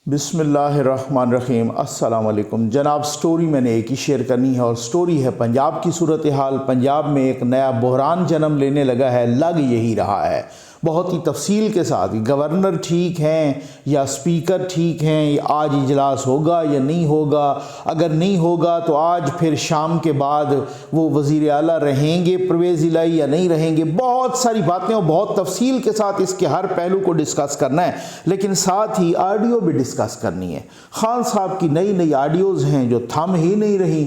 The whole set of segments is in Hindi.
बिस्मिल्लाहिर्रहमानिर्रहीम। अस्सलाम वालेकुम जनाब। स्टोरी मैंने एक ही शेयर करनी है और स्टोरी है पंजाब की सूरत हाल। पंजाब में एक नया बहरान जन्म लेने लगा है, लग यही रहा है बहुत ही तफसील के साथ। गवर्नर ठीक हैं या स्पीकर ठीक हैं, आज इजलास होगा या नहीं होगा, अगर नहीं होगा तो आज फिर शाम के बाद वो वज़ीर आला रहेंगे परवेज़ इलाही या नहीं रहेंगे। बहुत सारी बातें और बहुत तफसील के साथ इसके हर पहलू को डिस्कस करना है, लेकिन साथ ही ऑडियो भी डिस्कस करनी है। खान साहब की नई नई ऑडियोज़ हैं जो थम ही नहीं रही।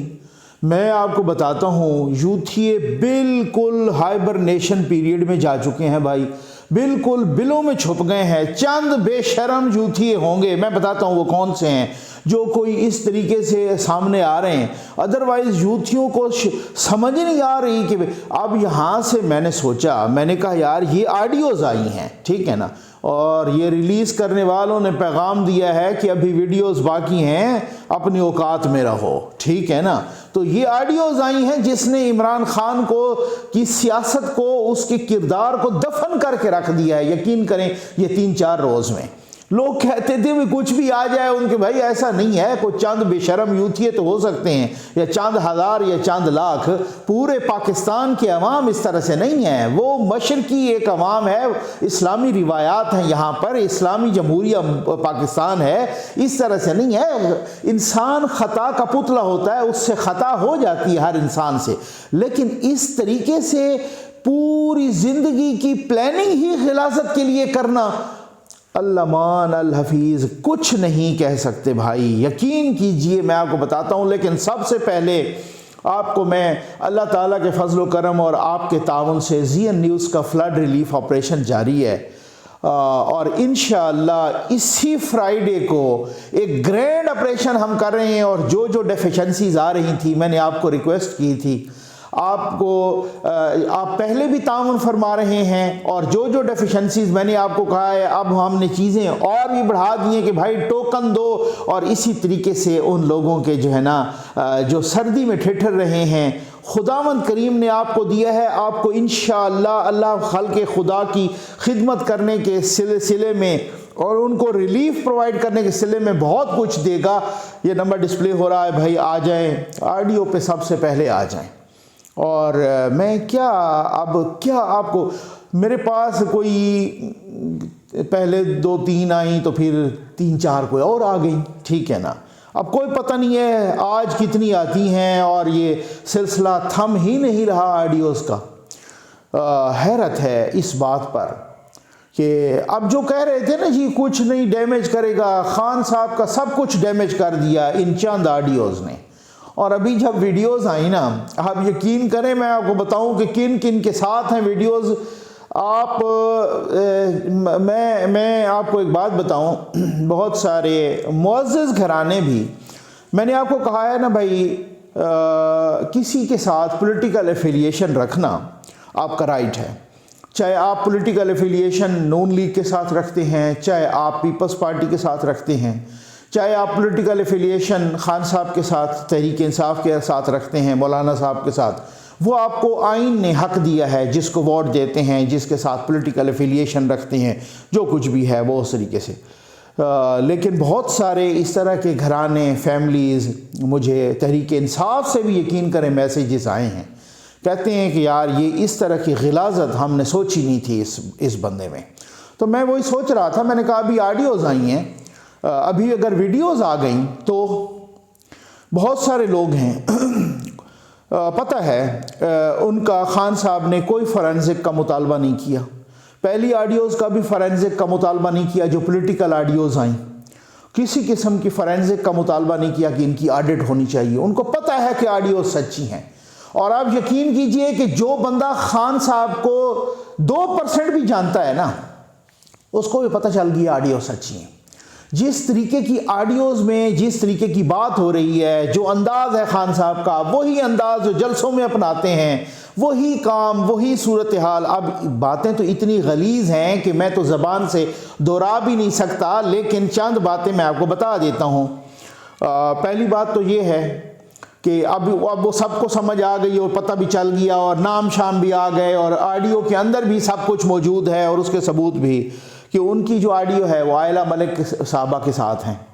मैं आपको बताता हूँ, यूथिए बिल्कुल हाइबरनेशन पीरियड में जा चुके हैं भाई, बिल्कुल बिलों में छुप गए हैं। चंद बेशरम यूथिए होंगे, मैं बताता हूँ वो कौन से हैं, जो कोई इस तरीके से सामने आ रहे हैं। अदरवाइज़ यूथियों को समझ नहीं आ रही कि अब यहाँ से मैंने सोचा, मैंने कहा यार ये ऑडियोज़ आई हैं, ठीक है ना, और ये रिलीज़ करने वालों ने पैगाम दिया है कि अभी वीडियोस बाकी हैं, अपनी औकात में रहो, ठीक है ना। तो ये ऑडियोज़ आई हैं जिसने इमरान खान को की सियासत को, उसके किरदार को दफन करके रख दिया है। यकीन करें ये 3-4 रोज़ में लोग कहते थे भी कुछ भी आ जाए उनके, भाई ऐसा नहीं है। कोई चंद बेशरम यूथिए तो हो सकते हैं, या चंद हज़ार या चंद लाख, पूरे पाकिस्तान के अवाम इस तरह से नहीं है। वो मशरकी एक अवाम है, इस्लामी रिवायात हैं यहाँ पर, इस्लामी जमहूरिया पाकिस्तान है, इस तरह से नहीं है। इंसान ख़ता का पुतला होता है, उससे ख़ता हो जाती है हर इंसान से, लेकिन इस तरीके से पूरी ज़िंदगी की प्लानिंग ही खिलाफत के लिए करना, अल्लामान अल हफीज़ कुछ नहीं कह सकते भाई, यकीन कीजिए। मैं आपको बताता हूँ, लेकिन सबसे पहले आपको मैं अल्लाह ताला के फजल व करम और आपके ताउन से ज़ीएन न्यूज़ का फ्लड रिलीफ ऑपरेशन जारी है, और इंशाअल्लाह इसी फ्राइडे को एक ग्रैंड ऑपरेशन हम कर रहे हैं। और जो जो डेफिशिएंसीज आ रही थी, मैंने आपको रिक्वेस्ट की थी, आपको आप पहले भी ताउन फरमा रहे हैं, और जो जो डेफिशिएंसीज मैंने आपको कहा है, अब हमने चीज़ें और भी बढ़ा दी हैं कि भाई टोकन दो। और इसी तरीके से उन लोगों के जो है ना, जो सर्दी में ठिठर रहे हैं, खुदावंद करीम ने आपको दिया है, आपको इंशाअल्लाह अल्लाह खल्क़े खुदा की खिदमत करने के सिलसिले में और उनको रिलीफ प्रोवाइड करने के सिलसिले में बहुत कुछ देगा। ये नंबर डिस्प्ले हो रहा है भाई, आ जाएं, ऑडियो पे सबसे पहले आ जाएं। और मैं क्या आपको, मेरे पास कोई पहले 2-3 आई, तो फिर 3-4 कोई और आ गई, ठीक है ना। अब कोई पता नहीं है आज कितनी आती हैं, और ये सिलसिला थम ही नहीं रहा ऑडियोज़ का। हैरत है इस बात पर कि अब जो कह रहे थे ना जी कुछ नहीं डैमेज करेगा, खान साहब का सब कुछ डैमेज कर दिया इन चंद ऑडियोज़ ने। और अभी जब वीडियोस आई ना, आप यकीन करें, मैं आपको बताऊं कि किन किन के साथ हैं वीडियोस। आप मैं आपको एक बात बताऊं, बहुत सारे मुअज़्ज़ज़ घराने भी, मैंने आपको कहा है ना भाई, किसी के साथ पॉलिटिकल एफिलिएशन रखना आपका राइट है। चाहे आप पॉलिटिकल एफिलिएशन नून लीग के साथ रखते हैं, चाहे आप पीपल्स पार्टी के साथ रखते हैं, चाहे आप पॉलिटिकल एफिलिएशन खान साहब के साथ, तहरीक इंसाफ के साथ रखते हैं, मौलाना साहब के साथ, वो आपको आइन ने हक दिया है, जिसको वोट देते हैं, जिसके साथ पॉलिटिकल एफिलिएशन रखते हैं, जो कुछ भी है वो उस तरीके से। लेकिन बहुत सारे इस तरह के घराने, फैमिलीज़, मुझे तहरीक इंसाफ से भी यकीन करें मैसेजेस आए हैं, कहते हैं कि यार ये इस तरह की गिलाज़त हमने सोची नहीं थी इस बंदे में। तो मैं वही सोच रहा था, मैंने कहा अभी ऑडियोज़ आई हैं, अभी अगर वीडियोस आ गई तो बहुत सारे लोग हैं पता है उनका खान साहब ने कोई फॉरेंसिक का मुतालबा नहीं किया, पहली ऑडियोज़ का भी फॉरेंसिक का मुतालबा नहीं किया। जो पॉलिटिकल ऑडियोज़ आई, किसी किस्म की फॉरेंसिक का मुतालबा नहीं किया कि इनकी ऑडिट होनी चाहिए। उनको पता है कि ऑडियोज़ सच्ची हैं। और आप यकीन कीजिए कि जो बंदा खान साहब को 2% भी जानता है ना, उसको भी पता चल गया ऑडियो सच्ची है। जिस तरीके की ऑडियोज़ में जिस तरीके की बात हो रही है, जो अंदाज़ है खान साहब का, वही अंदाज़ जो जलसों में अपनाते हैं, वही काम, वही सूरत हाल। अब बातें तो इतनी गलीज़ हैं कि मैं तो ज़बान से दोहरा भी नहीं सकता, लेकिन चंद बातें मैं आपको बता देता हूँ। पहली बात तो ये है कि अब वो सबको समझ आ गई और पता भी चल गया, और नाम शाम भी आ गए, और ऑडियो के अंदर भी सब कुछ मौजूद है, और उसके सबूत भी कि उनकी जो ऑडियो है वो आयला मलिक साहबा के साथ हैं,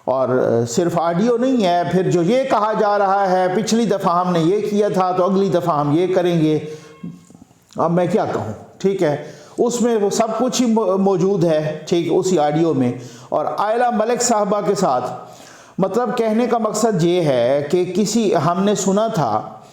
और सिर्फ ऑडियो नहीं है, फिर जो ये कहा जा रहा है पिछली दफ़ा हमने ये किया था तो अगली दफ़ा हम ये करेंगे, अब मैं क्या कहूँ, ठीक है, उसमें वो सब कुछ ही मौजूद है, ठीक, उसी ऑडियो में। और आयला मलिक साहबा के साथ मतलब कहने का मकसद ये है कि किसी हमने सुना था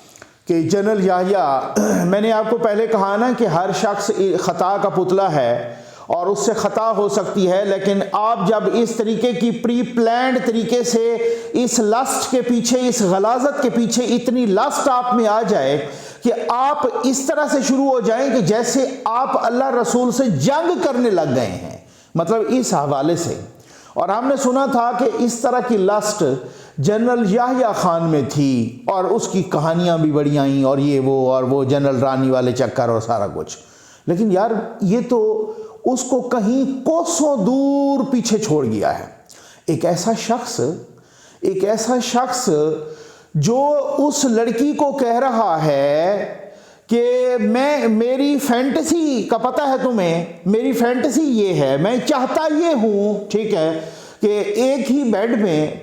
कि जनरल याहिया, मैंने आपको पहले कहा ना कि हर शख्स ख़ता का पुतला है और उससे ख़ता हो सकती है, लेकिन आप जब इस तरीके की प्री प्लान्ड तरीके से इस लस्ट के पीछे, इस गलाजत के पीछे इतनी लस्ट आप में आ जाए कि आप इस तरह से शुरू हो जाएं कि जैसे आप अल्लाह रसूल से जंग करने लग गए हैं, मतलब इस हवाले से। और हमने सुना था कि इस तरह की लस्ट जनरल याहिया खान में थी और उसकी कहानियाँ भी बड़ी आईं, और ये वो और वो जनरल रानी वाले चक्कर और सारा कुछ। लेकिन यार ये तो उसको कहीं कोसों दूर पीछे छोड़ गया है। एक ऐसा शख्स जो उस लड़की को कह रहा है कि मेरी फैंटेसी का पता है तुम्हें, मेरी फैंटेसी ये है, मैं चाहता ये हूँ, ठीक है, कि एक ही बेड में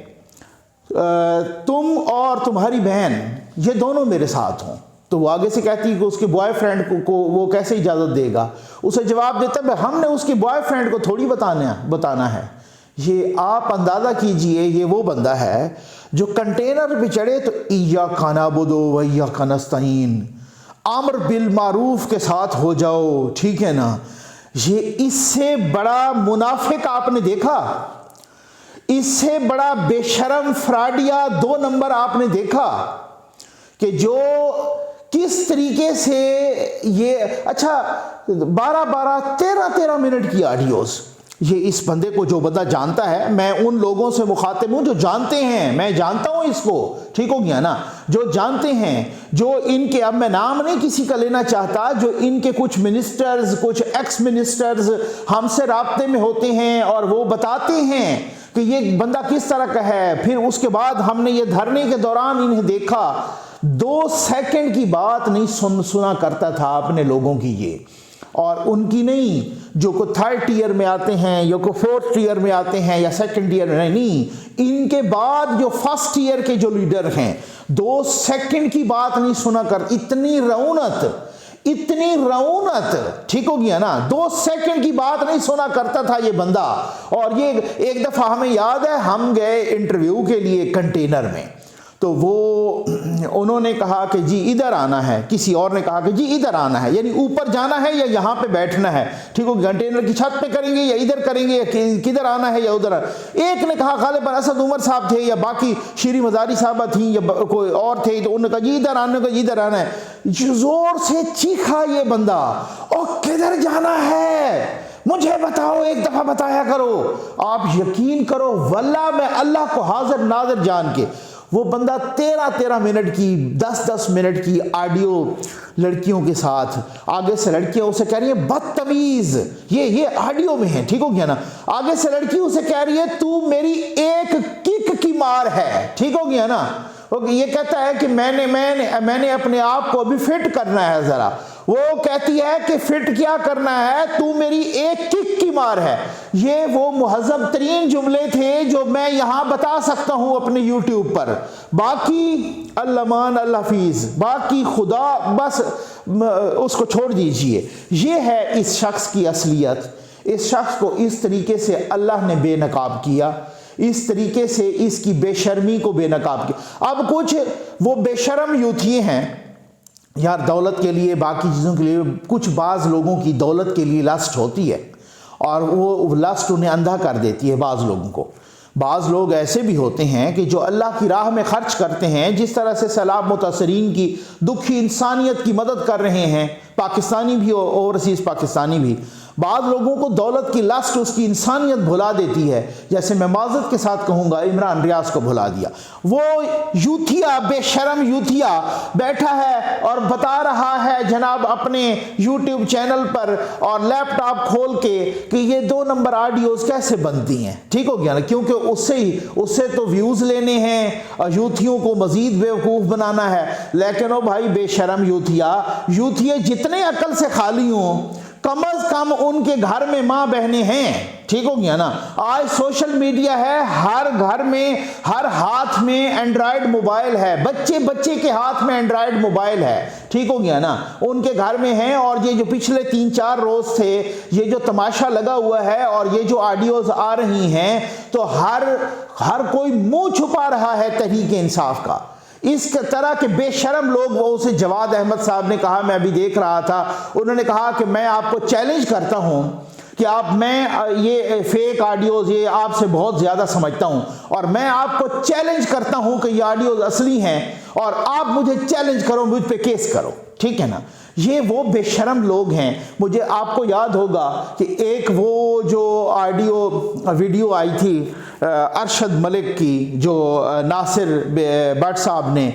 तुम और तुम्हारी बहन ये दोनों मेरे साथ हों। तो वो आगे से कहती है कि उसके बॉयफ्रेंड को वो कैसे इजाज़त देगा। उसे जवाब देता है हमने उसके बॉयफ्रेंड को थोड़ी बताना है। ये आप अंदाज़ा कीजिए, ये वो बंदा है जो कंटेनर पे चढ़े तो इय्याका नअबुदु व इय्याका नस्तईन, अम्र बिल मारूफ के साथ हो जाओ, ठीक है ना। ये इससे बड़ा मुनाफिक आपने देखा? इससे बड़ा बेशरम फ्रॉडिया 2 नंबर आपने देखा कि जो किस तरीके से ये, अच्छा 12-12, 13-13 मिनट की ऑडियोज़, ये इस बंदे को जो बंदा जानता है, मैं उन लोगों से मुखातिब हूँ जो जानते हैं, मैं जानता हूँ इसको, ठीक हो गया ना, जो जानते हैं, जो इनके, अब मैं नाम नहीं किसी का लेना चाहता, जो इनके कुछ मिनिस्टर्स, कुछ एक्स मिनिस्टर्स हमसे राब्ते में होते हैं और वो बताते हैं कि ये बंदा किस तरह का है। फिर उसके बाद हमने ये धरने के दौरान इन्हें देखा, 2 सेकंड की बात नहीं सुना करता था अपने लोगों की ये, और उनकी नहीं, जो को 3rd ईयर में आते हैं या को 4th ईयर में आते हैं या 2nd ईयर में, नहीं, इनके बाद जो 1st ईयर के जो लीडर हैं 2 सेकंड की बात नहीं सुना कर, इतनी रऊनत, ठीक हो गया ना, 2 सेकंड की बात नहीं सुना करता था ये बंदा। और ये एक दफ़ा हमें याद है, हम गए इंटरव्यू के लिए कंटेनर में, तो वो उन्होंने कहा कि जी इधर आना है, किसी और ने कहा कि जी इधर आना है, यानी ऊपर जाना है या यहाँ पे बैठना है, ठीक हो, कंटेनर की छत पे करेंगे या इधर करेंगे या किधर आना है या उधर। एक ने कहा गालिब असद उमर साहब थे या बाकी शीरी मजारी साहबा थी या कोई और थे, तो उन्होंने कहा जी इधर आने का, इधर आना है। जोर से चीखा ये बंदा, और किधर जाना है मुझे बताओ, एक दफ़ा बताया करो। आप यकीन करो वल्लाह मैं अल्लाह को हाजिर नाज़िर जान के, वो बंदा 13-13 मिनट की, 10-10 मिनट की ऑडियो लड़कियों के साथ, आगे से लड़कियां उसे कह रही है बदतमीज, ये ऑडियो में है, ठीक हो गया ना, आगे से लड़की उसे कह रही है तू मेरी एक किक की मार है, ठीक हो गया ना। ये कहता है कि मैंने अपने आप को भी फिट करना है जरा, वो कहती है कि फिट क्या करना है, तू मेरी एक किक की मार है। ये वो मुहज़्ज़ब तरीन जुमले थे जो मैं यहां बता सकता हूं अपने YouTube पर, बाकी अल्लामान अल्लाफीज, बाकी खुदा बस उसको छोड़ दीजिए। ये है इस शख्स की असलियत। इस शख्स को इस तरीके से अल्लाह ने बेनकाब किया, इस तरीके से इसकी बेशर्मी को बेनकाब किया। अब कुछ वो बेशर्म यूथिये हैं यार, दौलत के लिए, बाकी चीज़ों के लिए, कुछ बाज़ लोगों की दौलत के लिए लस्ट होती है और वो लस्ट उन्हें अंधा कर देती है बाज़ लोगों को। बाज़ लोग ऐसे भी होते हैं कि जो अल्लाह की राह में ख़र्च करते हैं, जिस तरह से सैलाब मुतासरीन की दुखी इंसानियत की मदद कर रहे हैं, पाकिस्तानी भी और ओवरसीज़ पाकिस्तानी भी। बाद लोगों को दौलत की लस्ट उसकी इंसानियत भुला देती है, जैसे मैं माज़रत के साथ कहूँगा इमरान रियाज को भुला दिया। वो यूथिया, बेशरम यूथिया बैठा है और बता रहा है जनाब अपने यूट्यूब चैनल पर और लैपटॉप खोल के कि ये 2 नंबर ऑडियोज़ कैसे बनती हैं, ठीक हो गया ना, क्योंकि उससे तो व्यूज़ लेने हैं और यूथियों को मज़ीद बेवकूफ़ बनाना है। लेकिन ओ भाई बेशरम यूथिया जितने अकल से खाली हों, कम अज कम उनके घर में माँ बहनें हैं। ठीक हो गया ना। आज सोशल मीडिया है, हर घर में, हर हाथ में एंड्रॉयड मोबाइल है, बच्चे बच्चे के हाथ में एंड्रॉयड मोबाइल है। ठीक हो गया ना, उनके घर में है। और ये जो पिछले 3-4 रोज से ये जो तमाशा लगा हुआ है और ये जो ऑडियोज आ रही हैं, तो हर कोई मुंह छुपा रहा है तहरीक इंसाफ का। इस तरह के बेशरम लोग, वो उसे जवाद अहमद साहब ने कहा, मैं अभी देख रहा था, उन्होंने कहा कि मैं आपको चैलेंज करता हूं कि मैं ये फेक ऑडियोज ये आपसे बहुत ज्यादा समझता हूं और मैं आपको चैलेंज करता हूं कि ये ऑडियोज असली हैं और आप मुझे चैलेंज करो, मुझ पे केस करो। ठीक है ना। ये वो बेशरम लोग हैं। मुझे आपको याद होगा कि एक वो जो वीडियो आई थी अरशद मलिक की, जो नासिर भट्ट साहब ने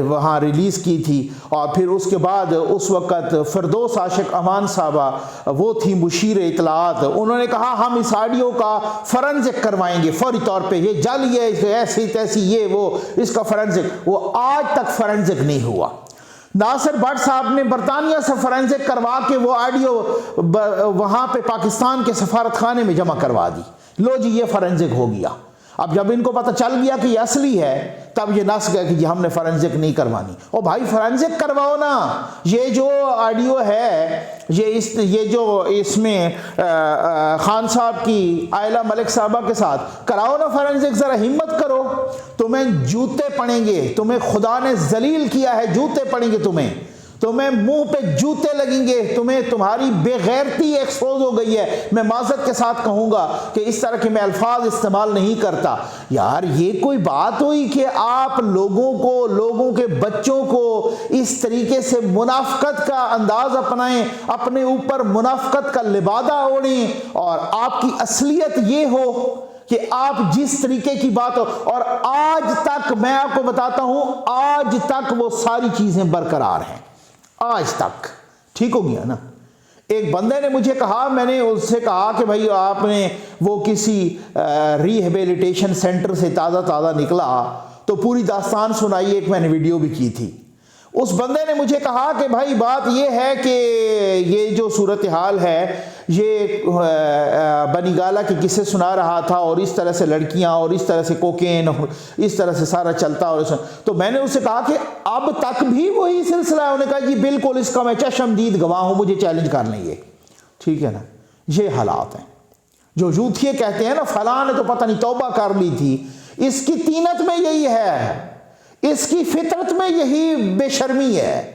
वहाँ रिलीज़ की थी, और फिर उसके बाद उस वक़्त फिरदौस आशिक अमान साहबा वो थी मुशीर इतलात, उन्होंने कहा हम इस ऑडियो का फॉरेंसिक करवाएंगे फौरी तौर पे, ये जाली है, ऐसी तैसी, ये वो, इसका फॉरेंसिक। वो आज तक फॉरेंसिक नहीं हुआ। नासिर भट्ट साहब ने बरतानिया से फॉरेंसिक करवा के वो ऑडियो वहाँ पे पाकिस्तान के सफारत खाने में जमा करवा दी। लो जी, ये फॉरेंसिक हो गया। अब जब इनको पता चल गया कि ये असली है, तब ये नस गया कि जी हमने फॉरेंसिक नहीं करवानी। ओ भाई, फॉरेंसिक करवाओ ना। ये जो ऑडियो है, ये जो इसमें खान साहब की आयला मलिक साहबा के साथ कराओ ना फॉरेंसिक, जरा हिम्मत करो। तुम्हें जूते पड़ेंगे, तुम्हें खुदा ने जलील किया है, जूते पड़ेंगे तुम्हें मुंह पे जूते लगेंगे, तुम्हारी बेगैरती एक्सपोज हो गई है। मैं माजरत के साथ कहूंगा कि इस तरह के मैं अल्फाज इस्तेमाल नहीं करता। यार, ये कोई बात हुई कि आप लोगों के बच्चों को इस तरीके से मुनाफकत का अंदाज अपनाएं, अपने ऊपर मुनाफकत का लिबादा ओढ़ें, और आपकी असलियत ये हो कि आप जिस तरीके की बात हो। और आज तक मैं आपको बताता हूं, आज तक वो सारी चीजें बरकरार हैं, आज तक। ठीक हो गया ना। एक बंदे ने मुझे कहा, मैंने उससे कहा कि भाई आपने वो किसी रिहेबिलिटेशन सेंटर से ताज़ा निकला तो पूरी दास्तान सुनाई, एक मैंने वीडियो भी की थी। उस बंदे ने मुझे कहा कि भाई बात ये है कि ये जो सूरत हाल है, ये बनीगाला के किस्से सुना रहा था, और इस तरह से लड़कियां, और इस तरह से कोकेन, इस तरह से सारा चलता। और तो मैंने उससे कहा कि अब तक भी वही सिलसिला है। उन्होंने कहा जी बिल्कुल, इसका मैं चशमदीद गवाह हूं, मुझे चैलेंज कर लेंगे। ठीक है ना। ये हालात हैं। जो यूथिये कहते हैं ना, फलां ने तो पता नहीं तौबा कर ली थी, इसकी तीनत में यही है, इसकी फितरत में यही बेशर्मी है।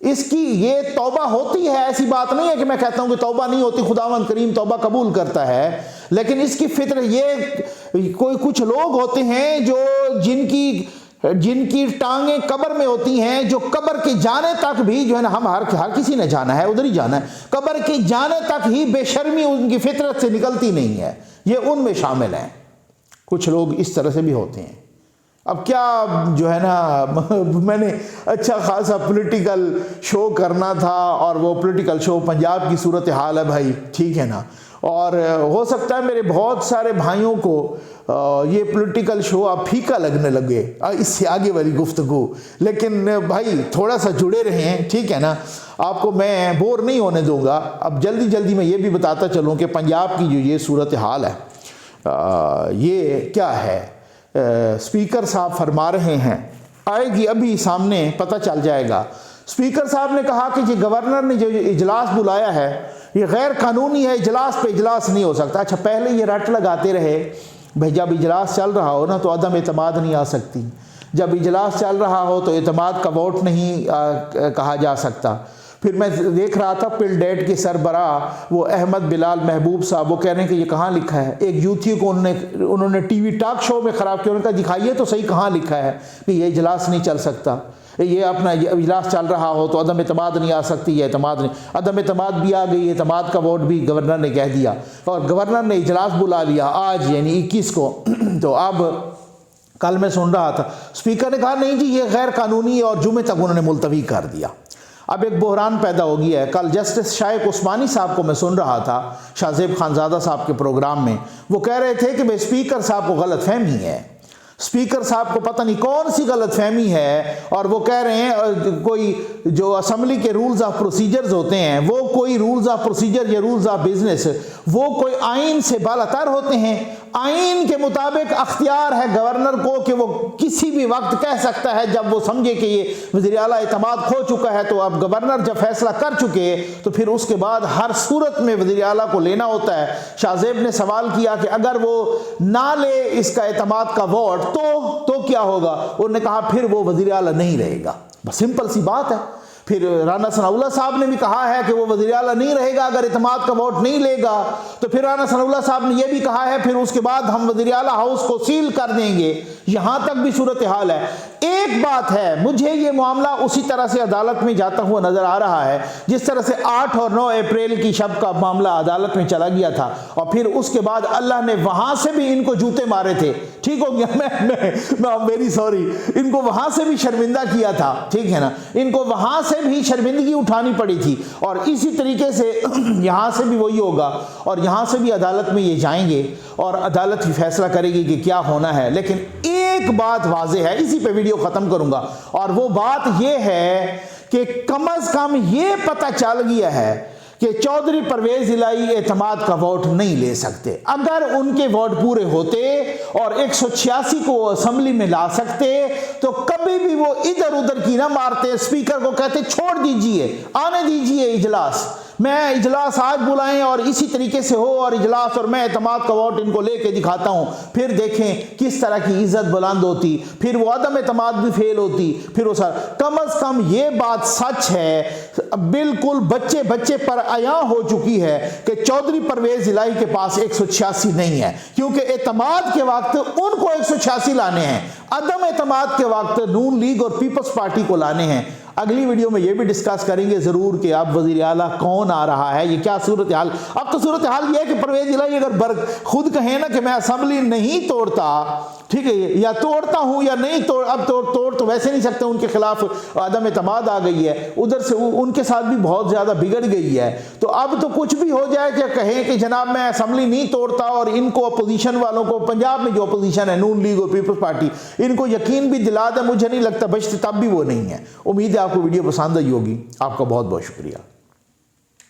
इसकी ये तौबा होती है, ऐसी बात नहीं है कि मैं कहता हूं कि तौबा नहीं होती, खुदावंद करीम तौबा कबूल करता है, लेकिन इसकी फितरत ये कुछ लोग होते हैं जो जिनकी टांगें कब्र में होती हैं, जो कब्र के जाने तक भी जो है ना, हम हर किसी ने जाना है, उधर ही जाना है, कब्र के जाने तक ही बेशर्मी उनकी फितरत से निकलती नहीं है। ये उनमें शामिल हैं। कुछ लोग इस तरह से भी होते हैं। अब क्या जो है ना, मैंने अच्छा खासा पॉलिटिकल शो करना था, और वो पॉलिटिकल शो पंजाब की सूरत हाल है भाई। ठीक है ना। और हो सकता है मेरे बहुत सारे भाइयों को ये पॉलिटिकल शो अब फीका लगने लगे इससे आगे वाली गुफ्तगू, लेकिन भाई थोड़ा सा जुड़े रहें। ठीक है ना। आपको मैं बोर नहीं होने दूंगा। अब जल्दी मैं ये भी बताता चलूँ कि पंजाब की जो ये सूरत हाल है, ये क्या है। स्पीकर साहब फरमा रहे हैं, आएगी अभी सामने पता चल जाएगा। स्पीकर साहब ने कहा कि जी गवर्नर ने जो इजलास बुलाया है ये गैर कानूनी है, इजलास पे इजलास नहीं हो सकता। अच्छा, पहले ये रट लगाते रहे भाई, जब इजलास चल रहा हो ना तो अदम एतमाद नहीं आ सकती, जब इजलास चल रहा हो तो एतमाद का वोट नहीं कहा जा सकता। फिर मैं देख रहा था पिल डेट के सरबरा वो अहमद बिलाल महबूब साहब, वो कह रहे हैं कि ये कहाँ लिखा है। एक यूथी को उन्होंने टीवी टॉक शो में ख़राब किया। उन्होंने कहा दिखाइए तो सही कहाँ लिखा है कि ये इजलास नहीं चल सकता, ये अपना इजलास चल रहा हो तो अदम एतमाद नहीं आ सकती। ये एतमाद नहीं, अदम एतमाद भी आ गई, एतमाद का वोट भी गवर्नर ने कह दिया, और गवर्नर ने इजलास बुला लिया आज यानी 21 को। तो अब कल मैं सुन रहा था स्पीकर ने कहा नहीं जी ये गैर कानूनी है, और जुमे तक उन्होंने मुलतवी कर दिया। अब एक बहरान पैदा हो गया है। कल जस्टिस शाइक उस्मानी साहब को मैं सुन रहा था शाहजेब खानजादा साहब के प्रोग्राम में, वो कह रहे थे कि भाई स्पीकर साहब को गलत फहमी है, स्पीकर साहब को पता नहीं कौन सी गलतफहमी है और वो कह रहे हैं कोई जो असेंबली के रूल्स ऑफ प्रोसीजर्स होते हैं वो कोई रूल्स ऑफ प्रोसीजर या रूल्स ऑफ बिजनेस वो कोई आइन से बालातर होते हैं। आइन के मुताबिक अख्तियार है गवर्नर को कि वो किसी भी वक्त कह सकता है जब वो समझे कि ये वज़ीर आला एतमाद खो चुका है, तो अब गवर्नर जब फैसला कर चुके तो फिर उसके बाद हर सूरत में वज़ीर आला को लेना होता है। शाहजेब ने सवाल किया कि अगर वो ना ले इसका एतमाद का वोट तो क्या होगा? उन्होंने कहा फिर वो वज़ीर आला नहीं रहेगा। बस सिंपल सी बात है। फिर राना सनाउल्लाह साहब ने भी कहा है कि वो वज़ीर आला नहीं रहेगा अगर इत्तेमाद का वोट नहीं लेगा। तो फिर राना सनाउल्लाह साहब ने यह भी कहा है फिर उसके बाद हम वज़ीर आला हाउस को सील कर देंगे। यहां तक भी सूरत हाल है। एक बात है, मुझे ये मामला उसी तरह से अदालत में जाता हुआ नजर आ रहा है जिस तरह से 8 और 9 अप्रैल की शब का मामला अदालत में चला गया था और फिर उसके बाद अल्लाह ने वहां से भी इनको जूते मारे थे। ठीक हो गया, मैं वेरी सॉरी, इनको वहां से भी शर्मिंदा किया था। ठीक है ना, इनको वहां से भी शर्मिंदगी उठानी पड़ी थी और इसी तरीके से यहां से भी वही होगा और यहां से भी अदालत में ये जाएंगे और अदालत ही फैसला करेगी कि क्या होना है। लेकिन एक बात वाज़ेह है, इसी पे वीडियो खत्म करूंगा, और वो बात ये है कि कम अज कम ये पता चल गया है कि चौधरी परवेज इलाही एतमाद का वोट नहीं ले सकते। अगर उनके वोट पूरे होते और 186 को असेंबली में ला सकते तो कभी भी वो इधर उधर की ना मारते, स्पीकर को कहते छोड़ दीजिए, आने दीजिए इजलास, मैं इजलास आज बुलाएं और इसी तरीके से हो और इजलास और मैं एतमाद का वोट इनको लेके दिखाता हूं, फिर देखें किस तरह की इज्जत बुलंद होती, फिर वो अदम एतमाद भी फेल होती। फिर वो सर कम अज कम ये बात सच है, बिल्कुल बच्चे बच्चे पर आया हो चुकी है कि चौधरी परवेज इलाही के पास 186 नहीं है, क्योंकि एतमाद के वक्त उनको 186 लाने हैं, अदम एतमाद के वक्त नून लीग और पीपल्स पार्टी को लाने हैं। अगली वीडियो में ये भी डिस्कस करेंगे जरूर कि अब वज़ीर आला कौन आ रहा है, ये क्या सूरत हाल। अब तो सूरत हाल ये है कि परवेज इलाही अगर खुद कहे ना कि मैं असेंबली नहीं तोड़ता, ठीक है, या तोड़ता हूं या नहीं तोड़, अब तोड़ तो वैसे नहीं सकते, उनके खिलाफ अदम एतमाद आ गई है, उधर से उनके साथ भी बहुत ज्यादा बिगड़ गई है। तो अब तो कुछ भी हो जाए कि कहें कि जनाब मैं असेंबली नहीं तोड़ता और इनको अपोजिशन वालों को, पंजाब में जो अपोजिशन है नून लीग और पीपल्स पार्टी, इनको यकीन भी दिला दे, मुझे नहीं लगता बचते तब भी वो नहीं है। उम्मीद है आपको वीडियो पसंद आई होगी। आपका बहुत बहुत शुक्रिया।